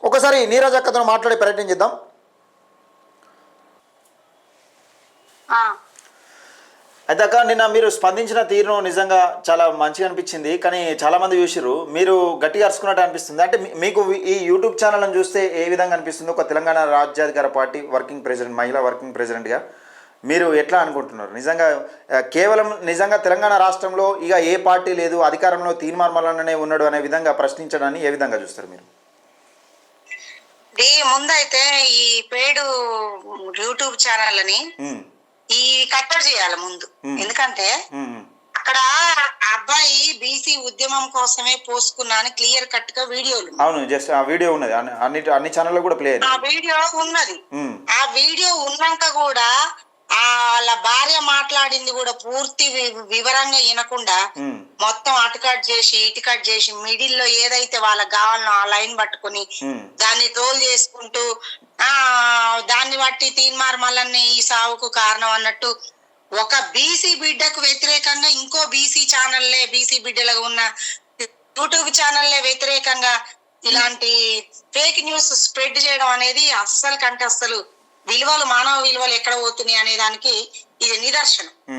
ఒకసారి నీరజ్ అక్కతో మాట్లాడే ప్రయత్నం చేద్దాం. అయితే అక్క, నిన్న మీరు స్పందించిన తీరును నిజంగా చాలా మంచిగా అనిపించింది. కానీ చాలామంది చూసిర్రు, మీరు గట్టిగా అరుచుకున్నట్టు అనిపిస్తుంది. అంటే మీకు ఈ యూట్యూబ్ ఛానల్ని చూస్తే ఏ విధంగా అనిపిస్తుంది? ఒక తెలంగాణ రాజ్యాధికార పార్టీ వర్కింగ్ ప్రెసిడెంట్, మహిళా వర్కింగ్ ప్రెసిడెంట్గా మీరు ఎట్లా అనుకుంటున్నారు? నిజంగా కేవలం నిజంగా తెలంగాణ రాష్ట్రంలో ఇక ఏ పార్టీ లేదు, అధికారంలో తీన్మార్ మల్లన్ననే ఉన్నాడు అనే విధంగా ప్రశ్నించడాన్ని ఏ విధంగా చూస్తారు మీరు? ముందైతే ఈ పేడు యూట్యూబ్ ఛానల్ అని ఈ కట్టడి చేయాలి ముందు. ఎందుకంటే అక్కడ అబ్బాయి బీసీ ఉద్యమం కోసమే పోసుకున్నా అని క్లియర్ కట్ గా వీడియోలు. అవును, జస్ట్ ఆ వీడియో ఉన్నది, అన్ని ఛానల్లో కూడా ప్లే అయింది. ఆ వీడియో ఉన్నది. ఆ వీడియో ఉన్నాక కూడా వాళ్ళ భార్య మాట్లాడింది కూడా పూర్తి వివరంగా వినకుండా మొత్తం అటుకట్ చేసి ఇటుకట్ చేసి మిడిల్ లో ఏదైతే వాళ్ళకి కావాలనో ఆ లైన్ పట్టుకుని దాన్ని ట్రోల్ చేసుకుంటూ దాన్ని బట్టి తీన్మార్ మల్లన్న ఈ సావుకు కారణం అన్నట్టు ఒక బీసీ బిడ్డకు వ్యతిరేకంగా ఇంకో బీసీ ఛానల్లే, బీసీ బిడ్డలుగా ఉన్న యూట్యూబ్ ఛానల్లే వ్యతిరేకంగా ఇలాంటి ఫేక్ న్యూస్ స్ప్రెడ్ చేయడం అనేది అస్సలు కంటే అస్సలు విలువలు, మానవ విలువలు ఎక్కడ పోతున్నాయి అనే దానికి ఇది నిదర్శనం.